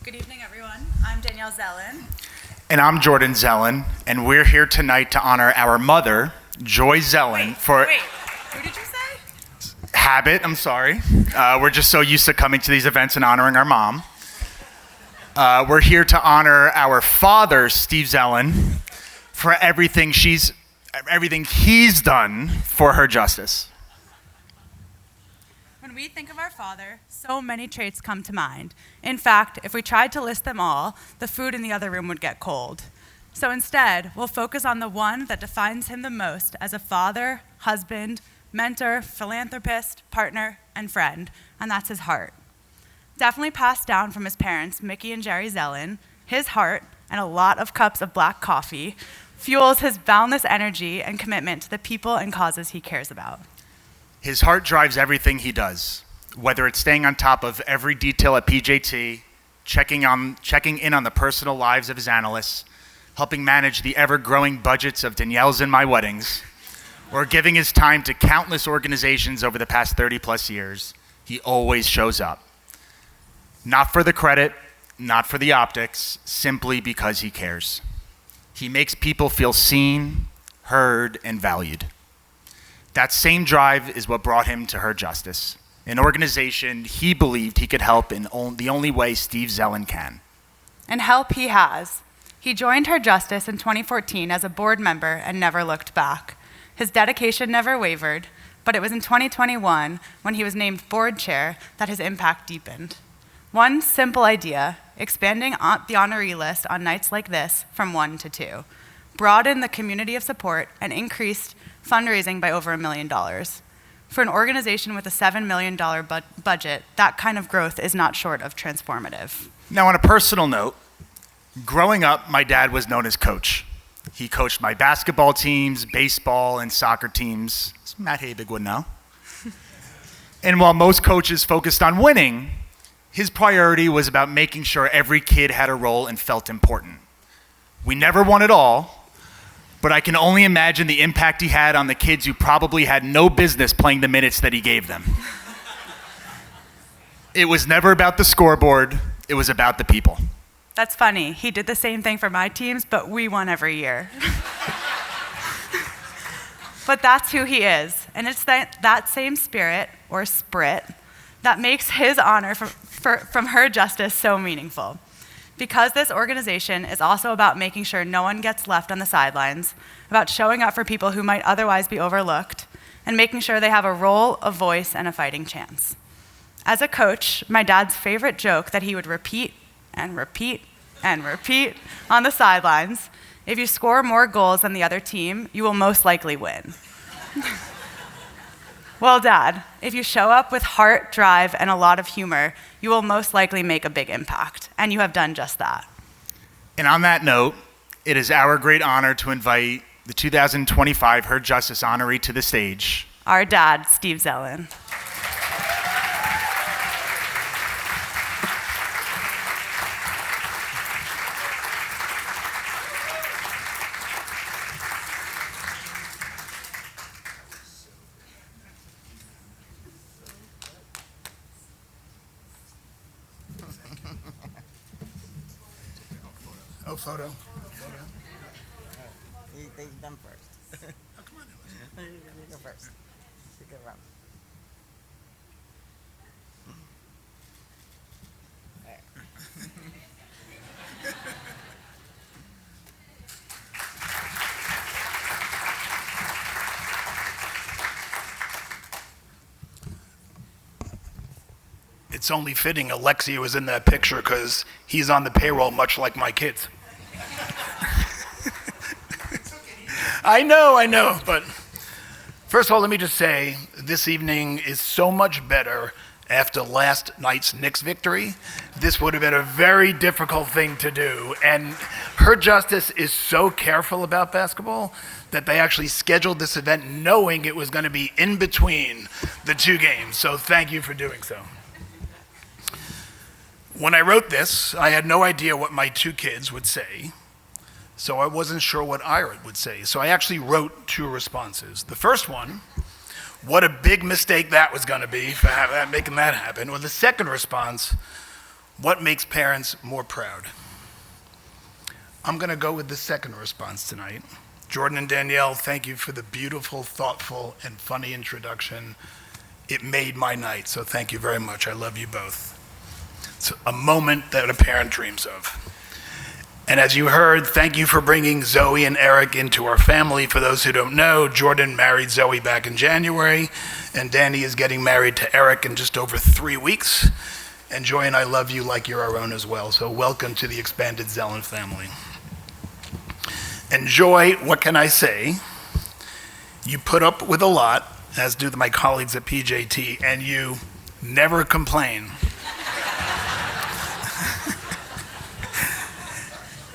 Good evening, everyone. I'm Danielle Zelin. And I'm Jordan Zelin, and we're here tonight to honor our mother, Joy Zelin, for Wait, who did you say? habit. I'm sorry. We're just so used to coming to these events and honoring our mom. We're here to honor our father, Steve Zelin, for everything he's done for her justice. When we think of our father, so many traits come to mind. In fact, if we tried to list them all, the food in the other room would get cold. So instead, we'll focus on the one that defines him the most as a father, husband, mentor, philanthropist, partner, and friend, and that's his heart. Definitely passed down from his parents, Mickey and Jerry Zelin, his heart, and a lot of cups of black coffee, fuels his boundless energy and commitment to the people and causes he cares about. His heart drives everything he does, whether it's staying on top of every detail at PJT, checking in on the personal lives of his analysts, helping manage the ever-growing budgets of Danielle's and my weddings, or giving his time to countless organizations over the past 30-plus years. He always shows up. Not for the credit, not for the optics, simply because he cares. He makes people feel seen, heard, and valued. That same drive is what brought him to Her Justice, an organization he believed he could help in the only way Steve Zelin can. And help he has. He joined Her Justice in 2014 as a board member and never looked back. His dedication never wavered, but it was in 2021, when he was named board chair, that his impact deepened. One simple idea, expanding the honoree list on nights like this from 1 to 2, broadened the community of support and increased fundraising by over $1 million. For an organization with a $7 million budget, that kind of growth is not short of transformative. Now, on a personal note, growing up, my dad was known as Coach. He coached my basketball teams, baseball, and soccer teams. As Matt Habig would know. And while most coaches focused on winning, his priority was about making sure every kid had a role and felt important. We never won it all, but I can only imagine the impact he had on the kids who probably had no business playing the minutes that he gave them. It was never about the scoreboard, it was about the people. That's funny. He did the same thing for my teams, but we won every year. But that's who he is. And it's that same spirit, or sprit, that makes his honor from Her Justice so meaningful. Because this organization is also about making sure no one gets left on the sidelines, about showing up for people who might otherwise be overlooked, and making sure they have a role, a voice, and a fighting chance. As a coach, my dad's favorite joke that he would repeat and repeat and repeat on the sidelines: if you score more goals than the other team, you will most likely win. Well, Dad, if you show up with heart, drive, and a lot of humor, you will most likely make a big impact, and you have done just that. And on that note, it is our great honor to invite the 2025 Her Justice honoree to the stage. Our dad, Steve Zelin. Oh, photo. They done first. Oh, come on. You go first. You go around. It's only fitting Alexia was in that picture because he's on the payroll much like my kids. I know, but first of all, let me just say, this evening is so much better after last night's Knicks victory. This would have been a very difficult thing to do, and Her Justice is so careful about basketball that they actually scheduled this event knowing it was going to be in between the two games, so thank you for doing so. When I wrote this, I had no idea what my two kids would say, so I wasn't sure what Ira would say. So I actually wrote two responses. The first one, what a big mistake that was going to be for making that happen. Or the second response, What makes parents more proud? I'm going to go with the second response tonight. Jordan and Danielle, thank you for the beautiful, thoughtful, and funny introduction. It made my night, so thank you very much. I love you both. It's a moment that a parent dreams of. And as you heard, thank you for bringing Zoe and Eric into our family. For those who don't know, Jordan married Zoe back in January, and Danny is getting married to Eric in just over 3 weeks. And Joy and I love you like you're our own as well, so welcome to the expanded Zelin family. And Joy, what can I say? You put up with a lot, as do my colleagues at PJT, and you never complain.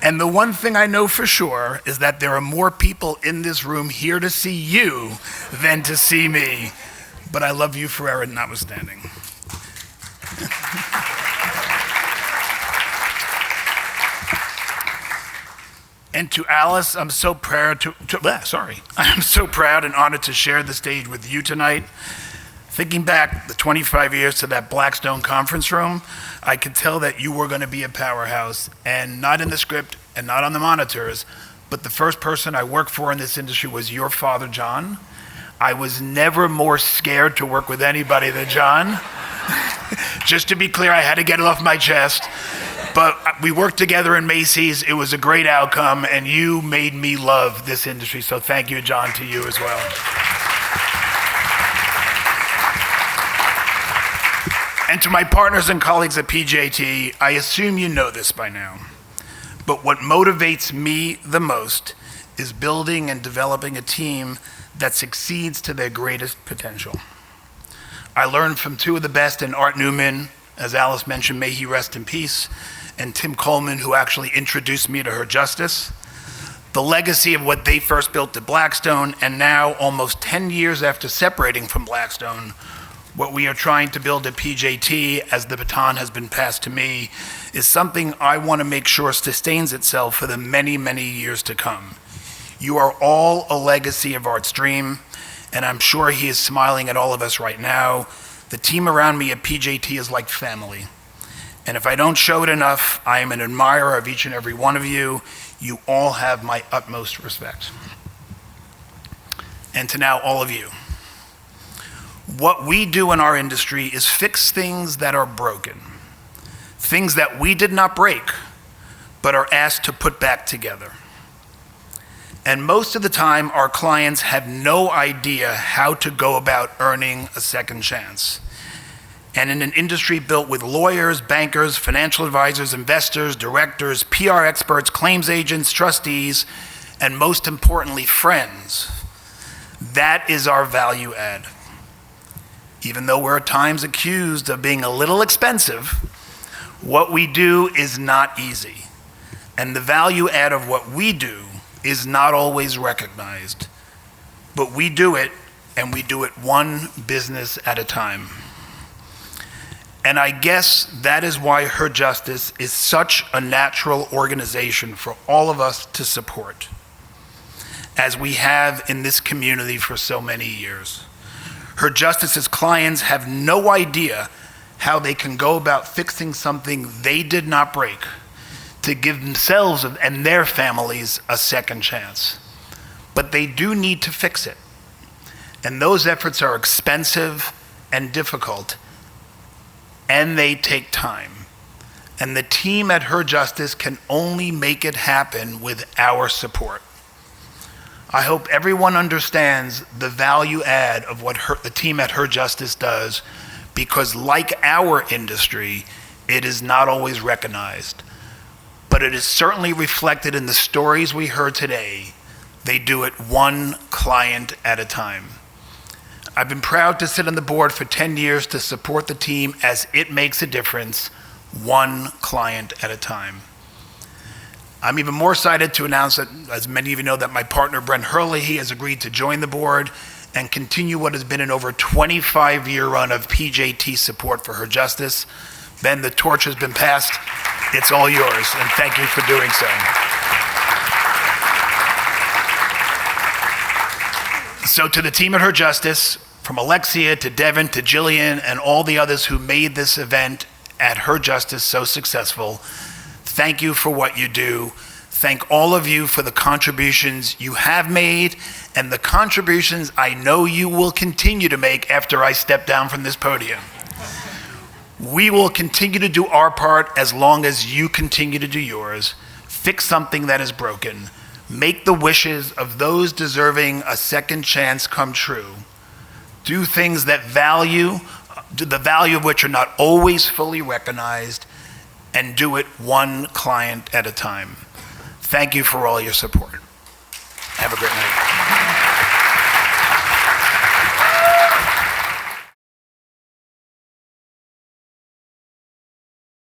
And the one thing I know for sure is that there are more people in this room here to see you than to see me. But I love you forever, notwithstanding. And to Alice, I'm so proud I'm so proud and honored to share the stage with you tonight. Thinking back the 25 years to that Blackstone conference room, I could tell that you were going to be a powerhouse, and not in the script and not on the monitors, but the first person I worked for in this industry was your father, John. I was never more scared to work with anybody than John. Just to be clear, I had to get it off my chest. But we worked together in Macy's. It was a great outcome, and you made me love this industry. So thank you, John, to you as well. And to my partners and colleagues at PJT, I assume you know this by now. But what motivates me the most is building and developing a team that succeeds to their greatest potential. I learned from two of the best in Art Newman, as Alice mentioned, may he rest in peace, and Tim Coleman, who actually introduced me to Her Justice. The legacy of what they first built at Blackstone, and now, almost 10 years after separating from Blackstone, what we are trying to build at PJT, as the baton has been passed to me, is something I want to make sure sustains itself for the many, many years to come. You are all a legacy of Art's dream, and I'm sure he is smiling at all of us right now. The team around me at PJT is like family. And if I don't show it enough, I am an admirer of each and every one of you. You all have my utmost respect. And to now all of you. What we do in our industry is fix things that are broken. Things that we did not break, but are asked to put back together. And most of the time, our clients have no idea how to go about earning a second chance. And in an industry built with lawyers, bankers, financial advisors, investors, directors, PR experts, claims agents, trustees, and most importantly, friends, that is our value add. Even though we're at times accused of being a little expensive, what we do is not easy. And the value add of what we do is not always recognized. But we do it, and we do it one business at a time. And I guess that is why Her Justice is such a natural organization for all of us to support, as we have in this community for so many years. Her Justice's clients have no idea how they can go about fixing something they did not break to give themselves and their families a second chance. But they do need to fix it. And those efforts are expensive and difficult, and they take time. And the team at Her Justice can only make it happen with our support. I hope everyone understands the value add of what the team at Her Justice does, because like our industry, it is not always recognized. But it is certainly reflected in the stories we heard today. They do it one client at a time. I've been proud to sit on the board for 10 years to support the team as it makes a difference, one client at a time. I'm even more excited to announce that, as many of you know, that my partner Brent Hurley has agreed to join the board and continue what has been an over 25-year run of PJT support for Her Justice. Ben, the torch has been passed. It's all yours, and thank you for doing so. So to the team at Her Justice, from Alexia to Devin to Jillian and all the others who made this event at Her Justice so successful. Thank you for what you do. Thank all of you for the contributions you have made and the contributions I know you will continue to make after I step down from this podium. We will continue to do our part as long as you continue to do yours. Fix something that is broken. Make the wishes of those deserving a second chance come true. Do things that the value of which are not always fully recognized, and do it one client at a time. Thank you for all your support. Have a great night.